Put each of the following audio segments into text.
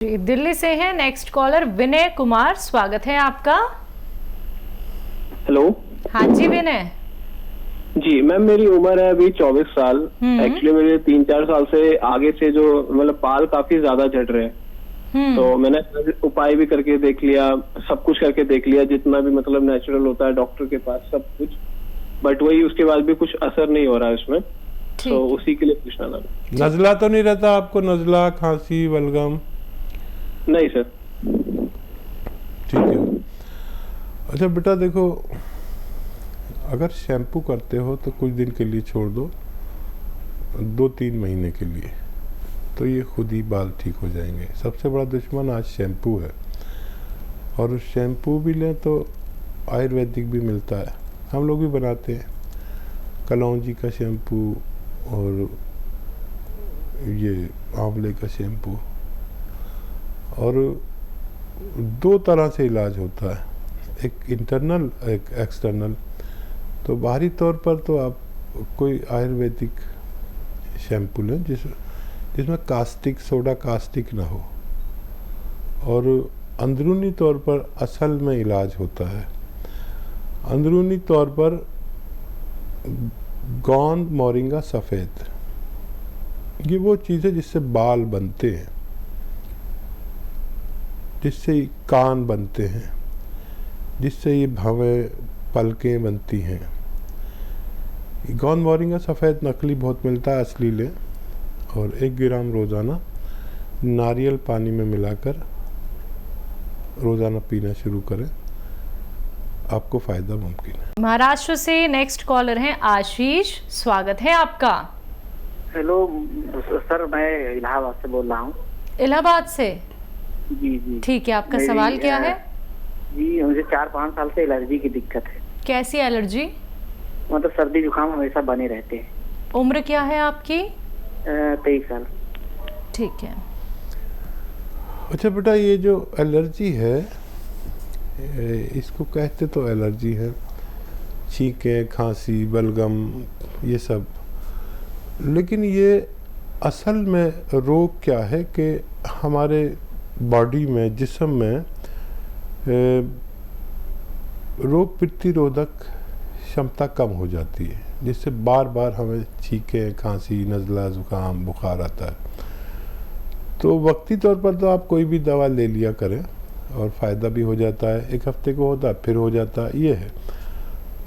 जी, दिल्ली से है next collar Vinay Kumar, स्वागत है आपका। हेलो। हाँ जी विनय। जी मैम, मेरी उम्र है अभी 24 साल। एक्चुअली मेरे 3-4 साल से आगे से जो मतलब बाल काफी ज्यादा झड़ रहे हैं। तो मैंने उपाय भी करके देख लिया, सब कुछ करके देख लिया, जितना भी मतलब नेचुरल होता है डॉक्टर के पास सब कुछ, बट वही उसके बाद भी कुछ असर नहीं हो रहा है उसमें। तो उसी के लिए पूछना था। नजला तो नहीं रहता आपको? नजला, खांसी, बलगम? नहीं सर। ठीक है। अच्छा बेटा देखो, अगर शैम्पू करते हो तो कुछ दिन के लिए छोड़ दो, 2-3 महीने के लिए, तो ये खुद ही बाल ठीक हो जाएंगे। सबसे बड़ा दुश्मन आज शैम्पू है, और शैम्पू भी लें तो आयुर्वेदिक भी मिलता है, हम लोग भी बनाते हैं। कलौंजी का शैम्पू और ये आंवले का शैम्पू, और 2 तरह से इलाज होता है, एक इंटरनल एक एक्सटर्नल। तो बाहरी तौर पर तो आप कोई आयुर्वेदिक शैम्पू लें जिसमें कास्टिक, सोडा कास्टिक ना हो, और अंदरूनी तौर पर असल में इलाज होता है। अंदरूनी तौर पर गोंद मोरिंगा सफ़ेद, ये वो चीज़ है जिससे बाल बनते हैं, जिससे कान बनते हैं, जिससे ये भवें पलकें बनती हैं। गोंद मोरिंगा सफ़ेद नकली बहुत मिलता है, असली लें, और 1 ग्राम रोज़ाना नारियल पानी में मिलाकर रोज़ाना पीना शुरू करें, आपको फ़ायदा मुमकिन है। महाराष्ट्र से नेक्स्ट कॉलर हैं आशीष, स्वागत है आपका। हेलो सर, मैं इलाहाबाद से बोल रहा हूँ। इलाहाबाद से? जी जी ठीक है, आपका सवाल क्या है? जी, मुझे 4-5 साल से एलर्जी की दिक्कत है। कैसी एलर्जी? मतलब सर्दी जुकाम हमेशा बने रहते हैं। उम्र क्या है आपकी? 23 साल। ठीक है। अच्छा बेटा, ये जो एलर्जी है, इसको कहते तो एलर्जी है, छींकें, खांसी, बलगम, ये सब, लेकिन ये असल में रोग क्या है कि हमारे बॉडी में, जिस्म में रोग प्रतिरोधक क्षमता कम हो जाती है, जिससे बार बार हमें छींकें, खांसी, नज़ला, ज़ुकाम, बुखार आता है। तो वक्ती तौर पर तो आप कोई भी दवा ले लिया करें और फ़ायदा भी हो जाता है, 1 हफ्ते को होता है फिर हो जाता है, ये है।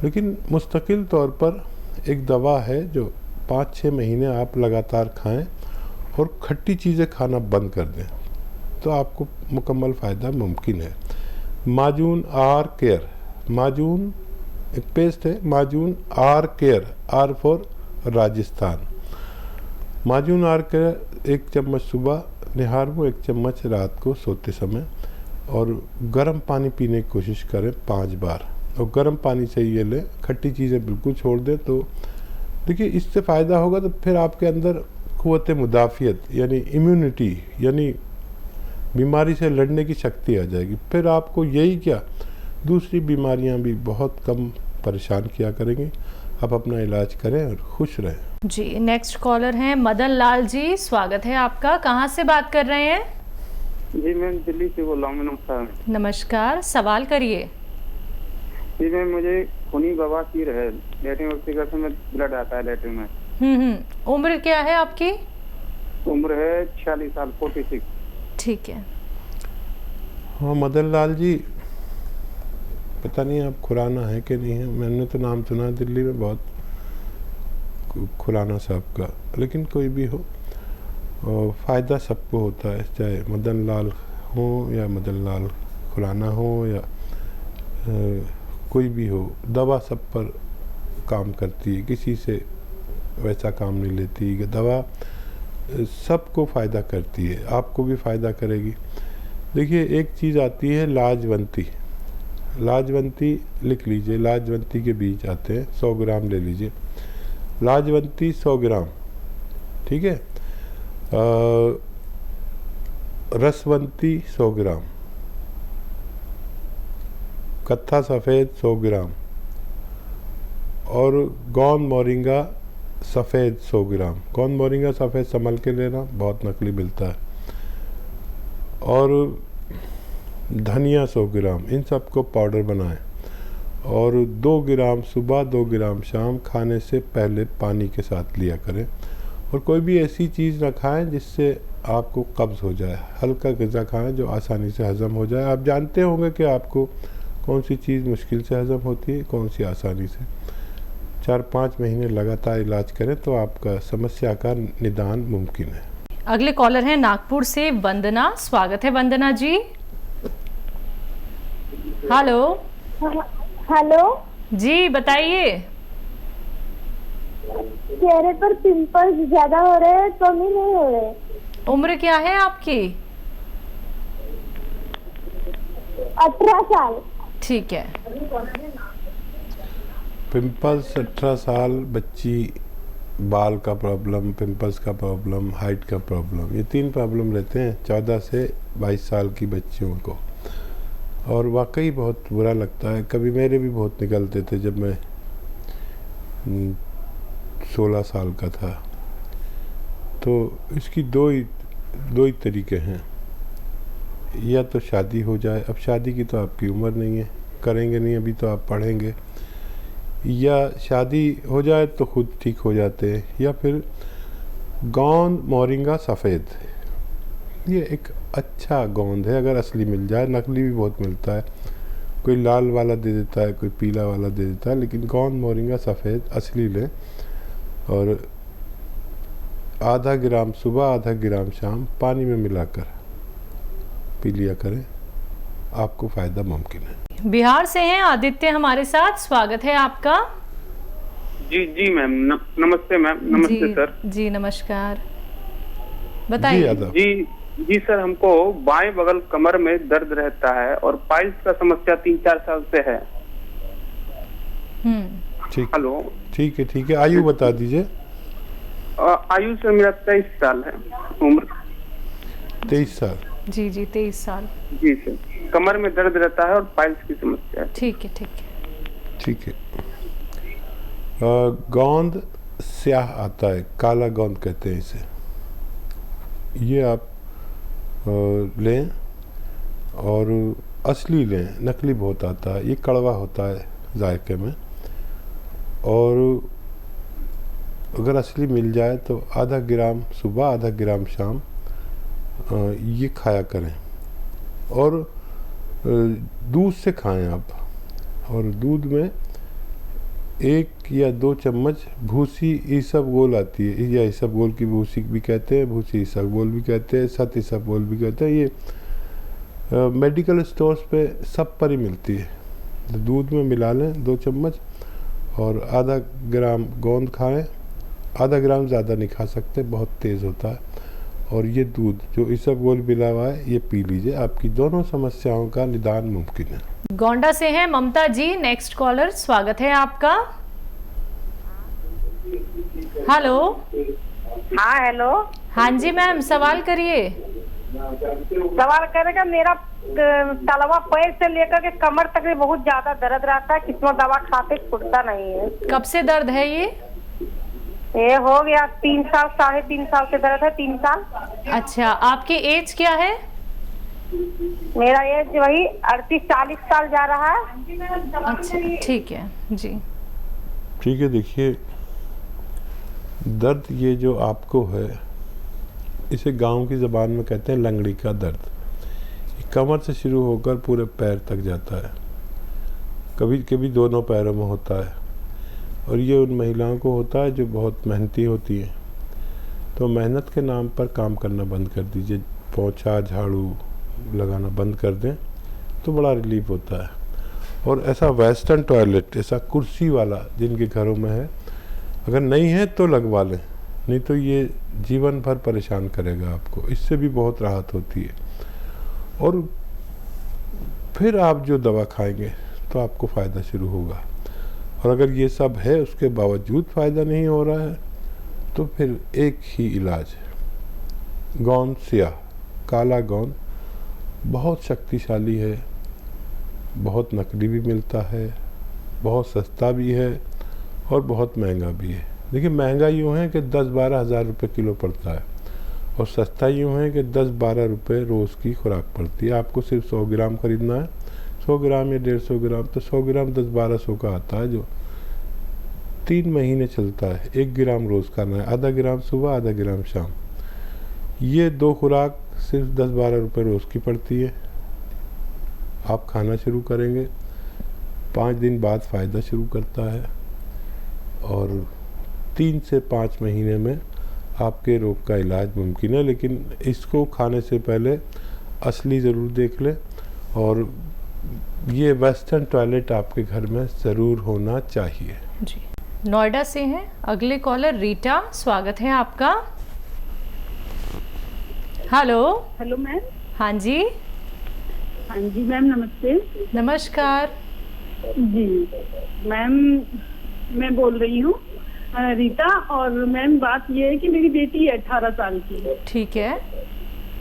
लेकिन मुस्तकिल तौर पर एक दवा है जो 5-6 महीने आप लगातार खाएं और खट्टी चीज़ें खाना बंद कर दें, तो आपको मुकम्मल फ़ायदा मुमकिन है। माजून आर केयर, माजून एक पेस्ट है, Majoon R care, R for Rajasthan. Majoon R care 1 चम्मच सुबह निहार, 1 चम्मच रात को सोते समय, और गर्म पानी पीने की कोशिश करें 5 बार, और गर्म पानी से ये लें, खट्टी चीज़ें बिल्कुल छोड़ दें। तो देखिए, इससे फ़ायदा होगा तो फिर आपके अंदर क़ुव्वत मुदाफ़ियत यानी इम्यूनिटी, यानी बीमारी से लड़ने की शक्ति आ जाएगी। फिर आपको यही क्या, दूसरी बीमारियां भी बहुत कम परेशान किया करेंगी। आप अपना इलाज करें और खुश रहें। जी, नेक्स्ट कॉलर हैं मदन लाल जी, स्वागत है आपका। कहाँ से बात कर रहे हैं? जी मैं दिल्ली से बोल रहा हूँ। नमस्कार। नमस्कार, सवाल करिए। जी मैम, मुझे खूनी बवासीर है, लेटरिन वक्त करते में ब्लड आता है लेटरिन में। उम्र क्या है आपकी? उम्र है 46 साल, 46। ठीक है। हाँ मदन लाल जी, पता नहीं आप खुराना है कि नहीं है, मैंने तो नाम सुना दिल्ली में बहुत, खुराना साहब का, लेकिन कोई भी हो, फ़ायदा सबको होता है, चाहे मदन लाल हो या मदन लाल खुराना हो या कोई भी हो, दवा सब पर काम करती है, किसी से वैसा काम नहीं लेती। दवा सबको फ़ायदा करती है, आपको भी फ़ायदा करेगी। देखिए, एक चीज़ आती है लाजवंती, लाजवंती लिख लीजिए, लाजवंती के बीज आते हैं, 100 ग्राम ले लीजिए, लाजवंती 100 ग्राम, ठीक है। रसवंती 100 ग्राम, कत्था सफ़ेद 100 ग्राम, और गोंद मोरिंगा सफ़ेद 100 ग्राम। गोंद मोरिंगा सफ़ेद संभल के लेना, बहुत नकली मिलता है। और धनिया 100 ग्राम, इन सबको पाउडर बनाएं और 2 ग्राम सुबह 2 ग्राम शाम खाने से पहले पानी के साथ लिया करें। और कोई भी ऐसी चीज़ ना खाएं जिससे आपको कब्ज़ हो जाए, हल्का ग़िज़ा खाएं जो आसानी से हज़म हो जाए। आप जानते होंगे कि आपको कौन सी चीज़ मुश्किल से हज़म होती है, कौन सी आसानी से। 4-5 महीने लगातार इलाज करें तो आपका समस्या का निदान मुमकिन है। अगले कॉलर हैं नागपुर से वंदना। स्वागत है वंदना जी। हेलो। हेलो जी बताइए। चेहरे पर पिंपल्स ज्यादा हो रहे हैं, कमी नहीं हो रहे। उम्र क्या है आपकी? 18 साल। ठीक है। पिंपल्स 18 साल, बच्ची, बाल का प्रॉब्लम, पिंपल्स का प्रॉब्लम, हाइट का प्रॉब्लम, ये 3 प्रॉब्लम रहते हैं 14 से 22 साल की बच्चियों को। और वाकई बहुत बुरा लगता है। कभी मेरे भी बहुत निकलते थे जब मैं 16 साल का था। तो इसकी दो ही तरीके हैं, या तो शादी हो जाए, अब शादी की तो आपकी उम्र नहीं है, करेंगे नहीं, अभी तो आप पढ़ेंगे, या शादी हो जाए तो खुद ठीक हो जाते हैं, या फिर गोंद मोरिंगा सफ़ेद, ये एक अच्छा गोंद है। अगर असली मिल जाए, नकली भी बहुत मिलता है, कोई लाल वाला दे देता है, कोई पीला वाला दे देता है, लेकिन गोंद मोरिंगा सफ़ेद असली लें और आधा ग्राम सुबह आधा ग्राम शाम पानी में मिलाकर पी लिया करें, आपको फ़ायदा मुमकिन है। बिहार से हैं आदित्य हमारे साथ। स्वागत है आपका। जी मैम, नमस्ते मैम। नमस्ते जी, सर। जी नमस्कार, बताइए। जी सर, हमको बाएं बगल कमर में दर्द रहता है और पाइल्स का समस्या 3-4 साल से है। ठीक, हेलो। ठीक है। आयु बता दीजिए। आयु से मेरा 23 साल है उम्र। 23 साल। जी 23 साल। जी सर, कमर में दर्द रहता है और पाइल्स की समस्या है। ठीक है। गोंद स्याह आता है, काला गोंद कहते हैं इसे, ये आप लें और असली लें, नकली बहुत आता है, ये कड़वा होता है जायके में। और अगर असली मिल जाए तो आधा ग्राम सुबह आधा ग्राम शाम ये खाया करें। और दूध से खाएं आप, और दूध में 1 या 2 चम्मच भूसी ईसबगोल आती है, या ईसबगोल की भूसी भी कहते हैं, भूसी ईसबगोल भी कहते हैं, सत ईसबगोल भी कहते हैं। ये मेडिकल स्टोर्स पे सब पर ही मिलती है। तो दूध में मिला लें 2 चम्मच और आधा ग्राम गोंद खाएं। आधा ग्राम ज़्यादा नहीं खा सकते, बहुत तेज़ होता है। और ये दूध जो ईसबगोल मिला हुआ है ये पी लीजिए, आपकी दोनों समस्याओं का निदान मुमकिन है। गोंडा से हैं ममता जी। नेक्स्ट कॉलर, स्वागत है आपका। हेलो। हाँ हेलो। हाँ जी मैम, सवाल करिए। सवाल करेगा, मेरा तलवा पैर से लेकर के कमर तक में बहुत ज्यादा दर्द रहता है, कितना दवा खाते छूटता नहीं है। कब से दर्द है ये? ये हो गया 3 साल, 3.5 साल से दर्द है, 3 साल। अच्छा, आपकी एज क्या है? मेरा एज वही 38-40 साल जा रहा है। अच्छा, ठीक है जी। ठीक है, देखिए दर्द ये जो आपको है, इसे गांव की ज़बान में कहते हैं लंगड़ी का दर्द। ये कमर से शुरू होकर पूरे पैर तक जाता है, कभी कभी दोनों पैरों में होता है। और ये उन महिलाओं को होता है जो बहुत मेहनती होती हैं। तो मेहनत के नाम पर काम करना बंद कर दीजिए, पोंछा झाड़ू लगाना बंद कर दें तो बड़ा रिलीफ होता है। और ऐसा वेस्टर्न टॉयलेट, ऐसा कुर्सी वाला जिनके घरों में है, अगर नहीं है तो लगवा लें, नहीं तो ये जीवन भर परेशान करेगा आपको। इससे भी बहुत राहत होती है। और फिर आप जो दवा खाएंगे तो आपको फ़ायदा शुरू होगा। और अगर ये सब है उसके बावजूद फ़ायदा नहीं हो रहा है तो फिर एक ही इलाज है, गोंद स्याह, काला गोंद बहुत शक्तिशाली है, बहुत नकली भी मिलता है, बहुत सस्ता भी है और बहुत महंगा भी है। देखिए महंगा यूँ है कि 10-12 हज़ार रुपये किलो पड़ता है, और सस्ता यूँ है कि 10-12 रुपये रोज़ की खुराक पड़ती है। आपको सिर्फ 100 ग्राम खरीदना है, 100 ग्राम या 150 ग्राम, तो 100 ग्राम 10-1200 का आता है, जो 3 महीने चलता है। 1 ग्राम रोज़ खाना है, आधा ग्राम सुबह, आधा ग्राम शाम। ये 2 खुराक सिर्फ 10-12 रुपये रोज़ की पड़ती है। आप खाना शुरू करेंगे, 5 दिन बाद फ़ायदा शुरू करता है और 3 से 5 महीने में आपके रोग का इलाज मुमकिन है। लेकिन इसको खाने से पहले असली ज़रूर देख लें, और ये वेस्टर्न टॉयलेट आपके घर में ज़रूर होना चाहिए। जी, नोएडा से हैं अगले कॉलर रीटा, स्वागत है आपका। हेलो। Hello ma'am. हाँ जी। हाँ जी मैम, नमस्ते। नमस्कार जी मैम, मैं बोल रही हूँ रीता, और मैम बात ये है कि मेरी बेटी है 18 साल की। ठीक है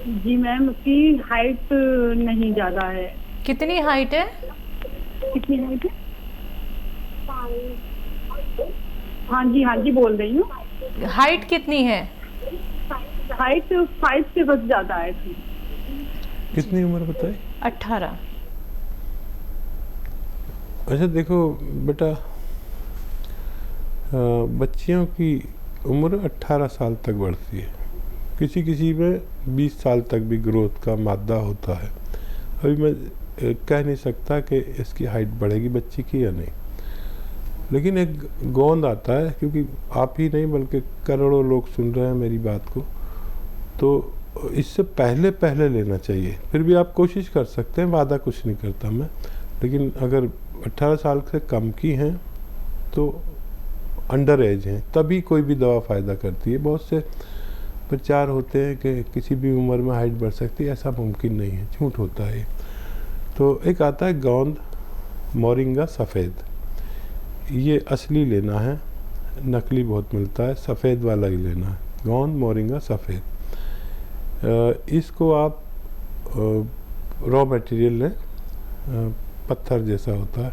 जी मैम, उसकी हाइट नहीं ज़्यादा है। कितनी हाइट है? कितनी हाइट है? हाँ जी बोल रही हूँ। हाइट कितनी है? हाइट 5 से बस ज़्यादा है। कितनी उम्र बताई? 18। अच्छा देखो बेटा, बच्चियों की उम्र 18 साल तक बढ़ती है, किसी किसी में 20 साल तक भी ग्रोथ का मादा होता है। अभी मैं कह नहीं सकता कि इसकी हाइट बढ़ेगी बच्ची की या नहीं, लेकिन एक गोंद आता है, क्योंकि आप ही नहीं बल्कि करोड़ों लोग सुन रहे हैं मेरी बात को, तो इससे पहले लेना चाहिए। फिर भी आप कोशिश कर सकते हैं, वादा कुछ नहीं करता मैं, लेकिन अगर 18 साल से कम की हैं तो अंडर एज हैं, तभी कोई भी दवा फ़ायदा करती है। बहुत से प्रचार होते हैं कि किसी भी उम्र में हाइट बढ़ सकती है, ऐसा मुमकिन नहीं है, झूठ होता है। तो एक आता है गोंद मोरिंगा सफ़ेद, ये असली लेना है, नकली बहुत मिलता है, सफ़ेद वाला ही लेना है, गोंद मोरिंगा सफ़ेद। इसको आप रॉ मटेरियल लें, पत्थर जैसा होता है,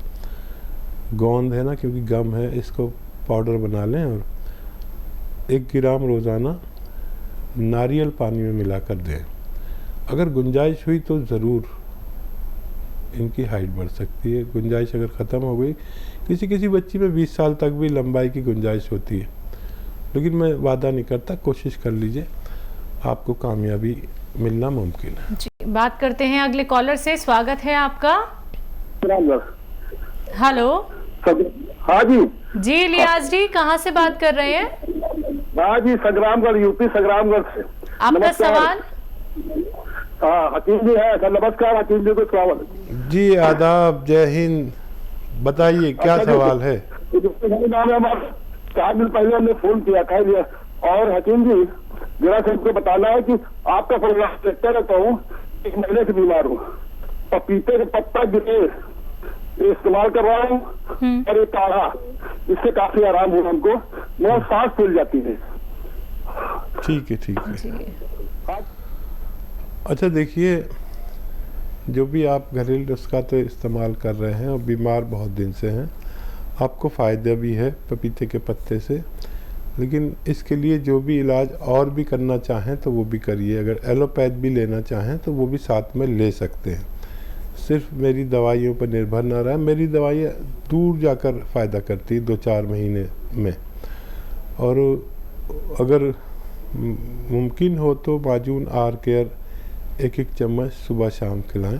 गोंद है ना, क्योंकि गम है, इसको पाउडर बना लें और 1 ग्राम रोज़ाना नारियल पानी में मिलाकर दें। अगर गुंजाइश हुई तो ज़रूर इनकी हाइट बढ़ सकती है। गुंजाइश अगर ख़त्म हो गई, किसी बच्ची में 20 साल तक भी लंबाई की गुंजाइश होती है, लेकिन मैं वादा नहीं करता, कोशिश कर लीजिए, आपको कामयाबी मिलना मुमकिन है। जी, बात करते हैं अगले कॉलर से, स्वागत है आपका। हेलो। हाँ जी। जी लियाज जी, कहाँ से बात कर रहे हैं? हाँ जी, संग्रामगढ़, यूपी संग्रामगढ़ से। आपका सवाल? हाँ, हकीम जी है सर। नमस्कार हकीम जी को सवाल। जी आदाब, जय हिंद, बताइए क्या सवाल है? नाम है हमारा, 4 दिन पहले हमने फोन किया कह दिया। और हकीम जी जरा से हमको बताना है कि आपका प्रोग्राम देखते रहता हूँ, 1 महीने से बीमार हूँ, पपीते का पत्ता गिरे इस्तेमाल कर रहा हूँ, और ये काढ़ा, इससे काफी आराम हुआ हमको, मेरा सांस फूल जाती है। ठीक है। अच्छा देखिए, जो भी आप घरेलू नुस्खा तो इस्तेमाल कर रहे हैं और बीमार बहुत दिन से हैं, आपको फ़ायदा भी है पपीते के पत्ते से, लेकिन इसके लिए जो भी इलाज और भी करना चाहें तो वो भी करिए। अगर एलोपैथ भी लेना चाहें तो वो भी साथ में ले सकते हैं, सिर्फ मेरी दवाइयों पर निर्भर ना रहे। मेरी दवाइयाँ दूर जाकर फ़ायदा करती है 2-4 महीने में, और अगर मुमकिन हो तो माजून आर केयर 1-1 चम्मच सुबह शाम खिलाएं,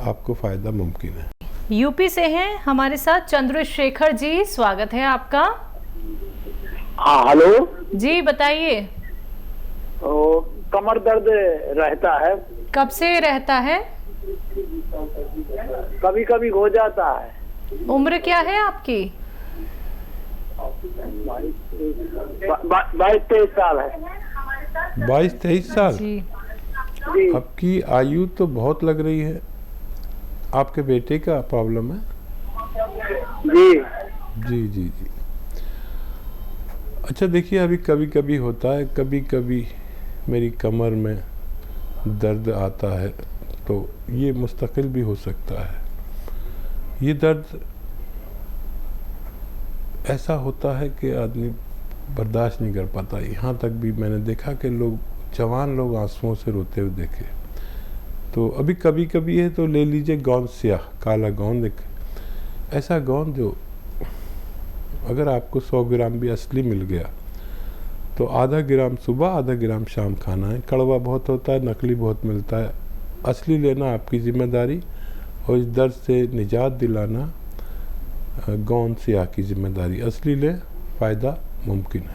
आपको फ़ायदा मुमकिन है। यूपी से हैं हमारे साथ चंद्रशेखर जी, स्वागत है आपका। हाँ हेलो जी बताइए। कमर दर्द रहता है, कब से रहता है? कभी कभी हो जाता है। उम्र क्या है आपकी? 22-23 साल है। 22-23 साल? जी। आपकी आयु तो बहुत लग रही है। आपके बेटे का प्रॉब्लम है? जी। अच्छा देखिए, अभी कभी कभी होता है, कभी कभी मेरी कमर में दर्द आता है, तो ये मुस्तकिल भी हो सकता है। ये दर्द ऐसा होता है कि आदमी बर्दाश्त नहीं कर पाता। यहाँ तक भी मैंने देखा कि लोग जवान लोग आंसुओं से रोते हुए देखे। तो अभी कभी कभी है तो ले लीजिए गोंद स्याह, काला गोंद, एक ऐसा गोंद जो अगर आपको 100 ग्राम भी असली मिल गया तो आधा ग्राम सुबह आधा ग्राम शाम खाना है। कड़वा बहुत होता है, नकली बहुत मिलता है, असली लेना आपकी जिम्मेदारी और इस दर्द से निजात दिलाना गोंद स्याह की जिम्मेदारी। असली ले, फ़ायदा मुमकिन है।